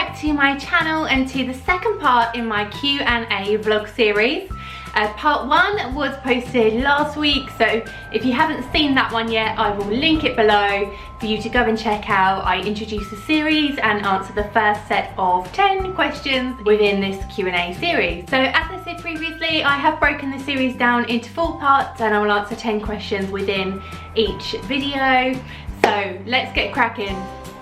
back to my channel and to the second part in my Q&A vlog series. Part 1 was posted last week, so if you haven't seen that one yet, I will link it below for you to go and check out. I introduce the series and answer the first set of 10 questions within this Q&A series. So as I said previously, I have broken the series down into 4 parts and I will answer 10 questions within each video. So let's get cracking.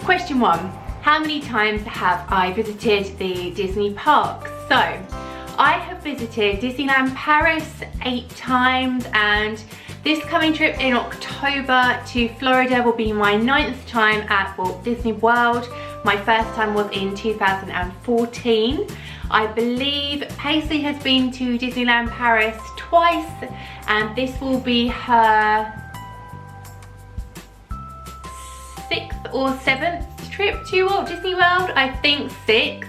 Question 1. How many times have I visited the Disney parks? So, I have visited Disneyland Paris 8 times, and this coming trip in October to Florida will be my 9th time at Walt Disney World. My first time was in 2014. I believe Paisley has been to Disneyland Paris twice, and this will be her 6th or 7th trip to Walt Disney World. I think 6th.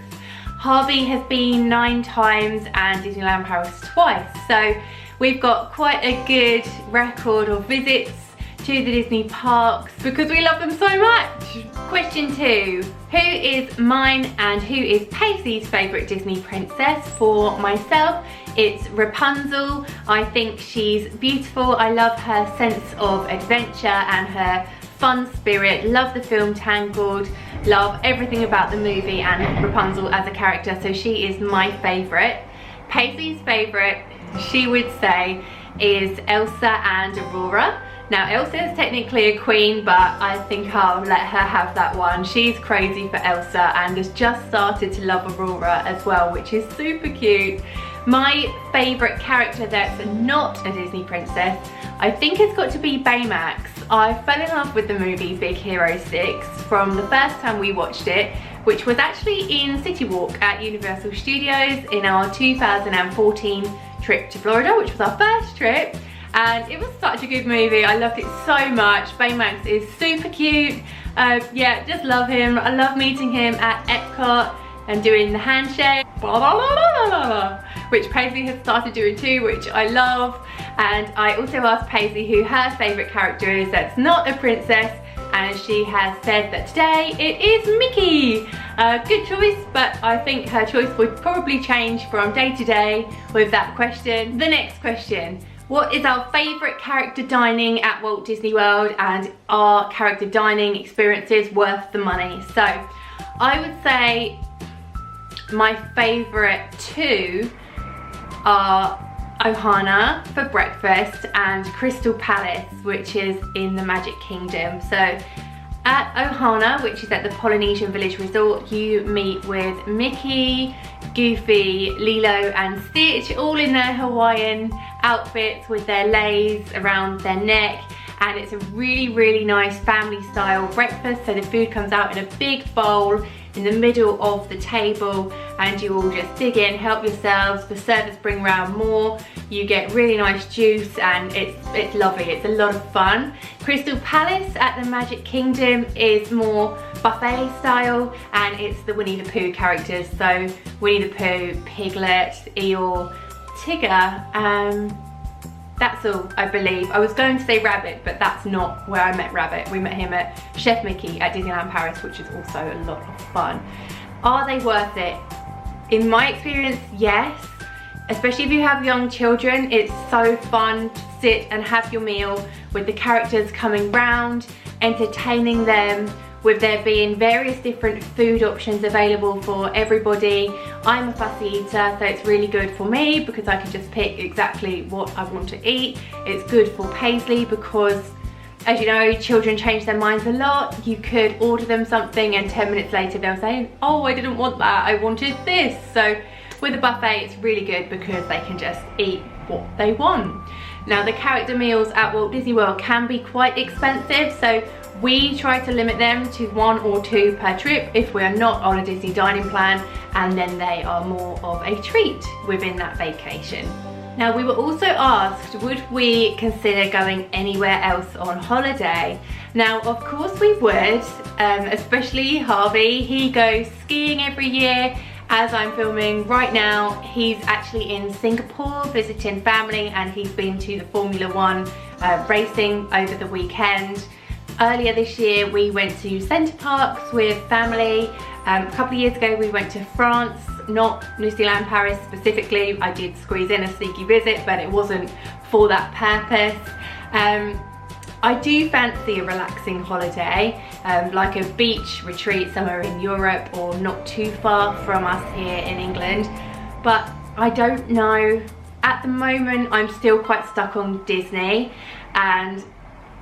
Harvey has been 9 times and Disneyland Paris twice. So we've got quite a good record of visits to the Disney parks because we love them so much. Question 2. Who is mine and who is Paisley's favourite Disney princess? For myself, it's Rapunzel. I think she's beautiful. I love her sense of adventure and her fun spirit. Love the film Tangled. Love everything about the movie and Rapunzel as a character, so she is my favourite. Paisley's favourite, she would say, is Elsa and Aurora. Now Elsa is technically a queen, but I think I'll let her have that one. She's crazy for Elsa and has just started to love Aurora as well, which is super cute. My favourite character that's not a Disney princess, I think it's got to be Baymax. I fell in love with the movie Big Hero 6 from the first time we watched it, which was actually in City Walk at Universal Studios in our 2014 trip to Florida, which was our first trip. And it was such a good movie. I loved it so much. Baymax is super cute. Yeah, just love him. I love meeting him at Epcot and doing the handshake, blah, blah, blah, blah, blah, blah, which Paisley has started doing too, which I love. And I also asked Paisley who her favourite character is that's not a princess, and she has said that today it is Mickey. Good choice, but I think her choice would probably change from day to day with that question. The next question. What is our favourite character dining at Walt Disney World, and are character dining experiences worth the money? So I would say my favourite 2 are Ohana for breakfast and Crystal Palace, which is in the Magic Kingdom. So at Ohana, which is at the Polynesian Village Resort, you meet with Mickey, Goofy, Lilo and Stitch, all in their Hawaiian outfits with their leis around their neck, and it's a really nice family style breakfast. So the food comes out in a big bowl in the middle of the table, and you all just dig in, help yourselves. The servers bring around more. You get really nice juice, and it's lovely. It's a lot of fun. Crystal Palace at the Magic Kingdom is more buffet style, and it's the Winnie the Pooh characters. So Winnie the Pooh, Piglet, Eeyore, Tigger, that's all, I believe. I was going to say Rabbit, but that's not where I met Rabbit. We met him at Chef Mickey at Disneyland Paris, which is also a lot of fun. Are they worth it? In my experience, yes. Especially if you have young children, it's so fun to sit and have your meal with the characters coming round, entertaining them, with there being various different food options available for everybody. I'm a fussy eater, so it's really good for me because I can just pick exactly what I want to eat. It's good for Paisley because, as you know, children change their minds a lot. You could order them something and 10 minutes later they'll say, oh, I didn't want that, I wanted this. So with a buffet, it's really good because they can just eat what they want. Now, the character meals at Walt Disney World can be quite expensive, so we try to limit them to 1 or 2 per trip if we're not on a Disney dining plan, and then they are more of a treat within that vacation. Now, we were also asked, would we consider going anywhere else on holiday? Now, of course we would, especially Harvey. He goes skiing every year. As I'm filming right now, he's actually in Singapore visiting family, and he's been to the Formula 1 racing over the weekend. Earlier this year we went to Center Parcs with family A couple of years ago we went to France, not Disneyland Paris specifically. I did squeeze in a sneaky visit, but it wasn't for that purpose. I do fancy a relaxing holiday, like a beach retreat somewhere in Europe or not too far from us here in England, but I don't know. At the moment I'm still quite stuck on Disney, and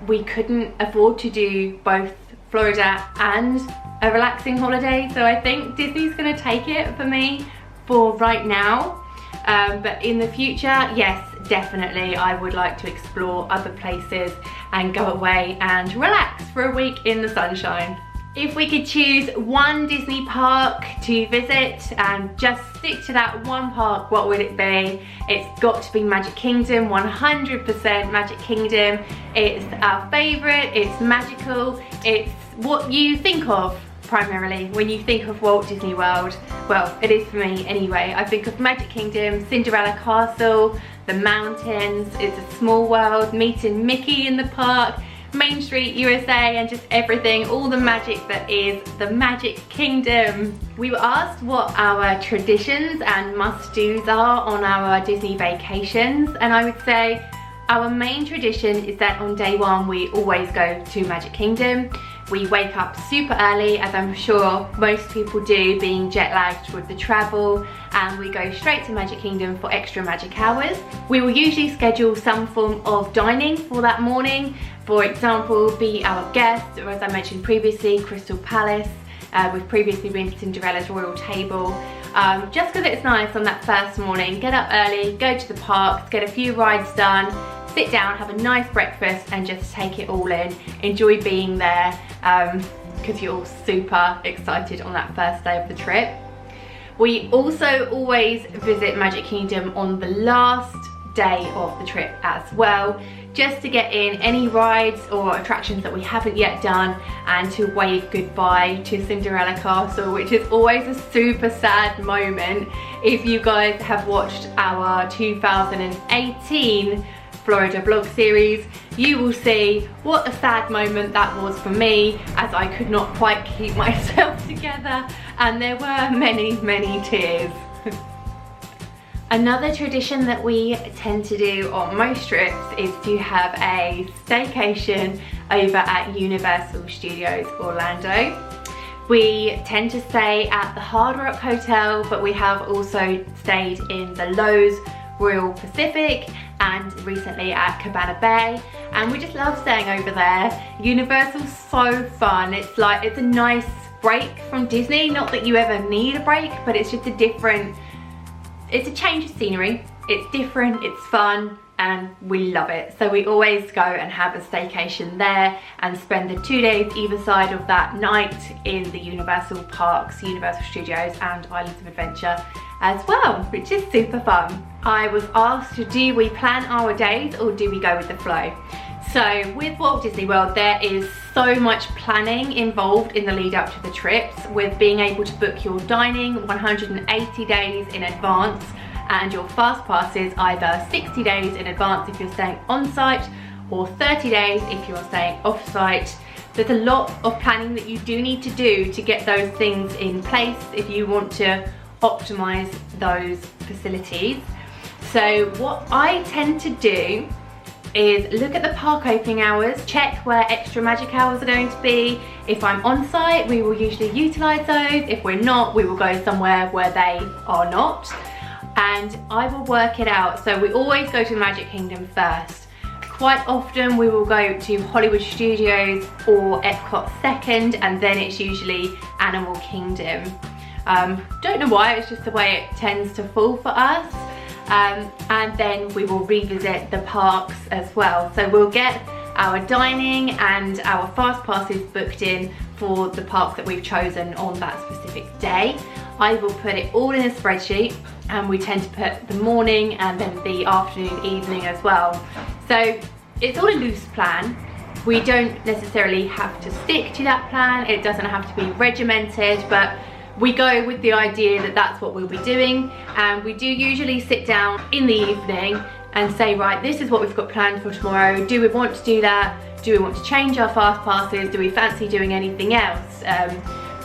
we couldn't afford to do both Florida and a relaxing holiday, so I think Disney's gonna take it for me for right now. But in the future, yes, definitely I would like to explore other places and go away and relax for a week in the sunshine. If we could choose one Disney park to visit and just stick to that one park, what would it be? It's got to be Magic Kingdom, 100% Magic Kingdom. It's our favourite, it's magical, it's what you think of primarily when you think of Walt Disney World. Well, it is for me anyway. I think of Magic Kingdom, Cinderella Castle, the mountains, it's a small world, meeting Mickey in the park, Main Street USA, and just everything, all the magic that is the Magic Kingdom. We were asked what our traditions and must-dos are on our Disney vacations, and I would say our main tradition is that on day one we always go to Magic Kingdom. We wake up super early, as I'm sure most people do, being jet lagged with the travel, and we go straight to Magic Kingdom for extra magic hours. We will usually schedule some form of dining for that morning. For example, be our guest, or as I mentioned previously, Crystal Palace. We've previously been to Cinderella's Royal Table. Just because it's nice on that first morning, get up early, go to the parks, get a few rides done, sit down, have a nice breakfast, and just take it all in. Enjoy being there, because you're all super excited on that first day of the trip. We also always visit Magic Kingdom on the last day of the trip as well, just to get in any rides or attractions that we haven't yet done, and to wave goodbye to Cinderella Castle, which is always a super sad moment. If you guys have watched our 2018 Florida vlog series, you will see what a sad moment that was for me, as I could not quite keep myself together and there were many tears. Another tradition that we tend to do on most trips is to have a staycation over at Universal Studios Orlando. We tend to stay at the Hard Rock Hotel, but we have also stayed in the Lowe's Royal Pacific and recently at Cabana Bay, and we just love staying over there. Universal's so fun. It's a nice break from Disney. Not that you ever need a break, but it's just it's a change of scenery. It's different, it's fun, and we love it. So we always go and have a staycation there and spend the 2 days either side of that night in the Universal Parks, Universal Studios and Islands of Adventure as well, which is super fun. I was asked, do we plan our days or do we go with the flow? So with Walt Disney World, there is so much planning involved in the lead up to the trips, with being able to book your dining 180 days in advance and your fast passes either 60 days in advance if you're staying on site or 30 days if you're staying off site. There's a lot of planning that you do need to do to get those things in place if you want to optimize those facilities. So what I tend to do is look at the park opening hours, check where extra magic hours are going to be. If I'm on site, we will usually utilize those. If we're not, we will go somewhere where they are not, and I will work it out. So we always go to the Magic Kingdom first. Quite often we will go to Hollywood Studios or Epcot second, and then it's usually Animal Kingdom. Don't know why, it's just the way it tends to fall for us. And then we will revisit the parks as well. So we'll get our dining and our fast passes booked in for the park that we've chosen on that specific day. I will put it all in a spreadsheet, and we tend to put the morning and then the afternoon, evening as well. So it's all a loose plan. We don't necessarily have to stick to that plan. It doesn't have to be regimented, but we go with the idea that that's what we'll be doing, and we do usually sit down in the evening and say, right, this is what we've got planned for tomorrow. Do we want to do that? Do we want to change our fast passes? Do we fancy doing anything else?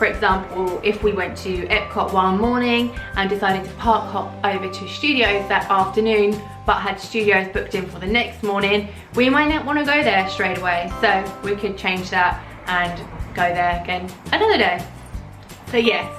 For example, if we went to Epcot one morning and decided to park hop over to Studios that afternoon, but had Studios booked in for the next morning, we might not want to go there straight away. So we could change that and go there again another day. So yes,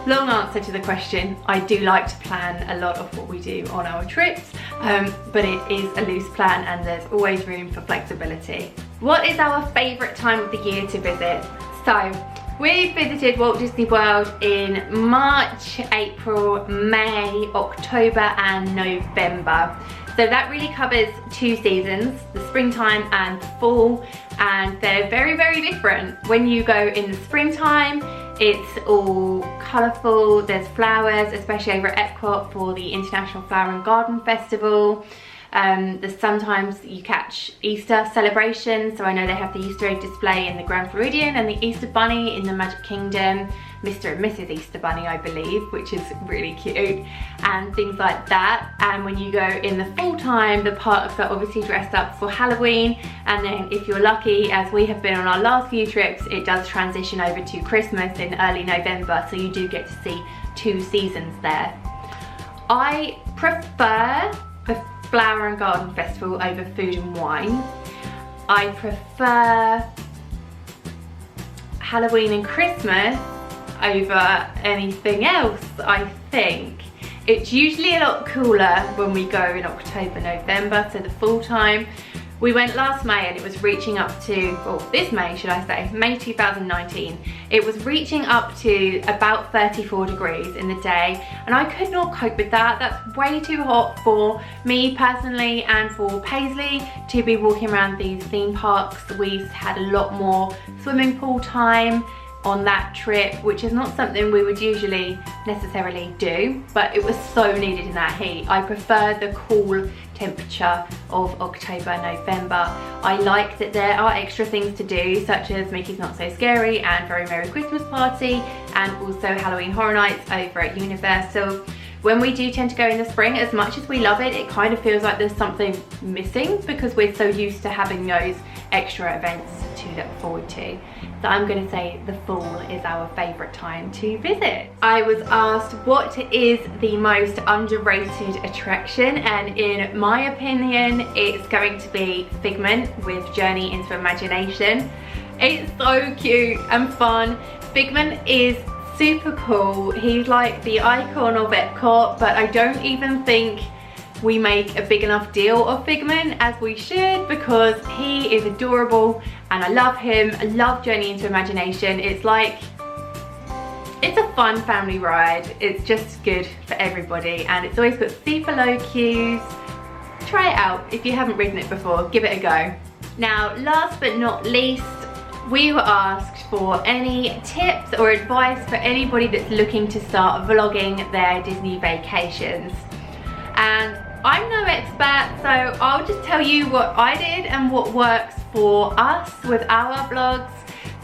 long answer to the question. I do like to plan a lot of what we do on our trips, but it is a loose plan and there's always room for flexibility. What is our favourite time of the year to visit? So we visited Walt Disney World in March, April, May, October and November. So that really covers 2 seasons, the springtime and the fall, and they're very, very different. When you go in the springtime, it's all colourful, there's flowers, especially over at Epcot for the International Flower and Garden Festival. There's sometimes you catch Easter celebrations, so I know they have the Easter egg display in the Grand Floridian and the Easter Bunny in the Magic Kingdom, Mr. and Mrs. Easter Bunny I believe, which is really cute, and things like that. And when you go in the full time, the parks are obviously dressed up for Halloween, and then if you're lucky, as we have been on our last few trips, it does transition over to Christmas in early November, so you do get to see 2 seasons there. I prefer the Flower and Garden Festival over Food and Wine. I prefer Halloween and Christmas over anything else, I think. It's usually a lot cooler when we go in October, November, so the full time. We went last May and it was reaching up to, well, this May should I say, May 2019. It was reaching up to about 34 degrees in the day, and I could not cope with that. That's way too hot for me personally and for Paisley to be walking around these theme parks. We had a lot more swimming pool time on that trip, which is not something we would usually necessarily do, but it was so needed in that heat. I prefer the cool temperature of October, November. I like that there are extra things to do, such as Mickey's Not So Scary and Very Merry Christmas Party, and also Halloween Horror Nights over at Universal. When we do tend to go in the spring, as much as we love it, it kind of feels like there's something missing because we're so used to having those extra events to look forward to. So I'm going to say the fall is our favourite time to visit. I was asked what is the most underrated attraction, and in my opinion it's going to be Figment with Journey into Imagination. It's so cute and fun. Figment is super cool. He's like the icon of Epcot, but I don't even think we make a big enough deal of Figment as we should, because he is adorable and I love him. I love Journey into Imagination. It's like, it's a fun family ride. It's just good for everybody, and it's always got super low queues. Try it out if you haven't ridden it before, give it a go. Now, last but not least, we were asked for any tips or advice for anybody that's looking to start vlogging their Disney vacations. And I'm no expert, so I'll just tell you what I did and what works for us with our vlogs.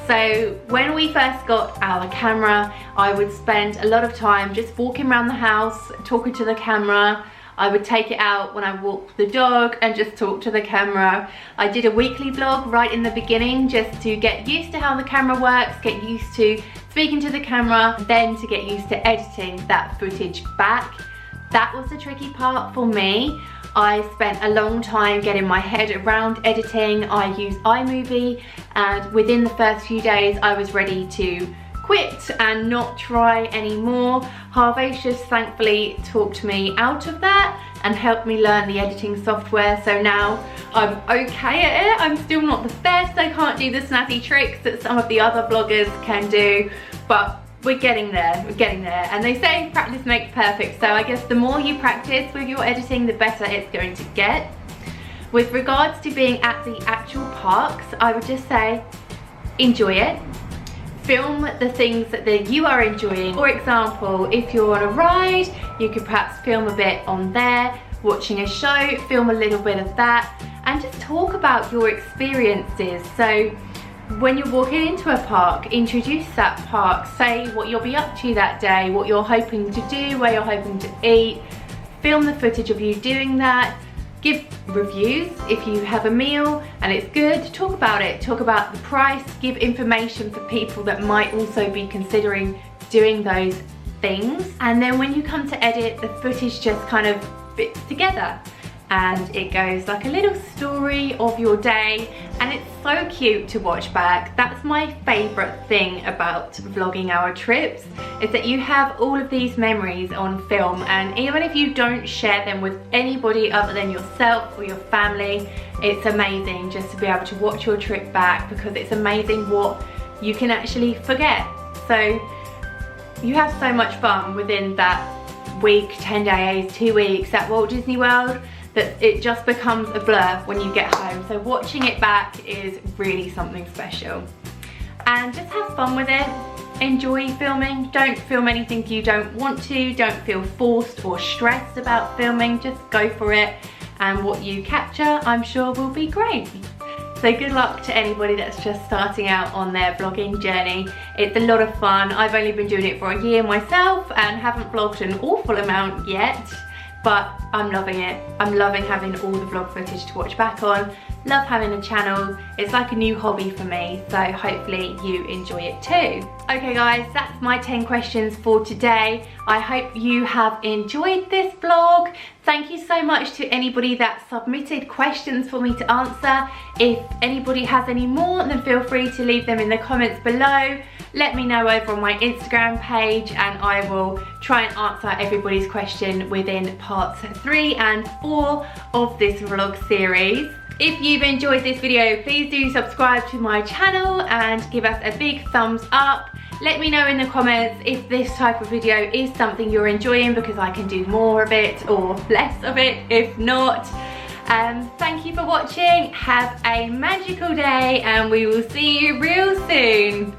So when we first got our camera, I would spend a lot of time just walking around the house, talking to the camera. I would take it out when I walked the dog and just talk to the camera. I did a weekly vlog right in the beginning just to get used to how the camera works, get used to speaking to the camera, then to get used to editing that footage back. That was the tricky part for me. I spent a long time getting my head around editing. I use iMovie, and within the first few days I was ready to quit and not try anymore. Harvey's just thankfully talked me out of that and helped me learn the editing software, so now I'm okay at it. I'm still not the best. I can't do the snazzy tricks that some of the other vloggers can do, but we're getting there, and they say practice makes perfect, so I guess the more you practice with your editing, the better it's going to get. With regards to being at the actual parks, I would just say enjoy it. Film the things that you are enjoying. For example, if you're on a ride, you could perhaps film a bit on there. Watching a show, film a little bit of that, and just talk about your experiences. So when you're walking into a park, introduce that park, say what you'll be up to that day, what you're hoping to do, where you're hoping to eat, film the footage of you doing that, Give reviews if you have a meal and it's good. Talk about it, talk about the price, give information for people that might also be considering doing those things. And then when you come to edit, the footage just kind of fits together and it goes like a little story of your day, and it's so cute to watch back. That's my favourite thing about vlogging our trips, is that you have all of these memories on film, and even if you don't share them with anybody other than yourself or your family, it's amazing just to be able to watch your trip back, because it's amazing what you can actually forget. So you have so much fun within that week, 10 days, 2 weeks at Walt Disney World, that it just becomes a blur when you get home. So watching it back is really something special. And just have fun with it. Enjoy filming. Don't film anything you don't want to. Don't feel forced or stressed about filming. Just go for it. And what you capture, I'm sure, will be great. So good luck to anybody that's just starting out on their vlogging journey. It's a lot of fun. I've only been doing it for a year myself and haven't vlogged an awful amount yet, but I'm loving it. I'm loving having all the vlog footage to watch back on. Love having a channel. It's like a new hobby for me, so hopefully you enjoy it too. Okay guys, that's my 10 questions for today. I hope you have enjoyed this vlog. Thank you so much to anybody that submitted questions for me to answer. If anybody has any more, then feel free to leave them in the comments below. Let me know over on my Instagram page and I will try and answer everybody's question within parts 3 and 4 of this vlog series. If you've enjoyed this video, please do subscribe to my channel and give us a big thumbs up. Let me know in the comments if this type of video is something you're enjoying, because I can do more of it or less of it if not. Thank you for watching. Have a magical day and we will see you real soon.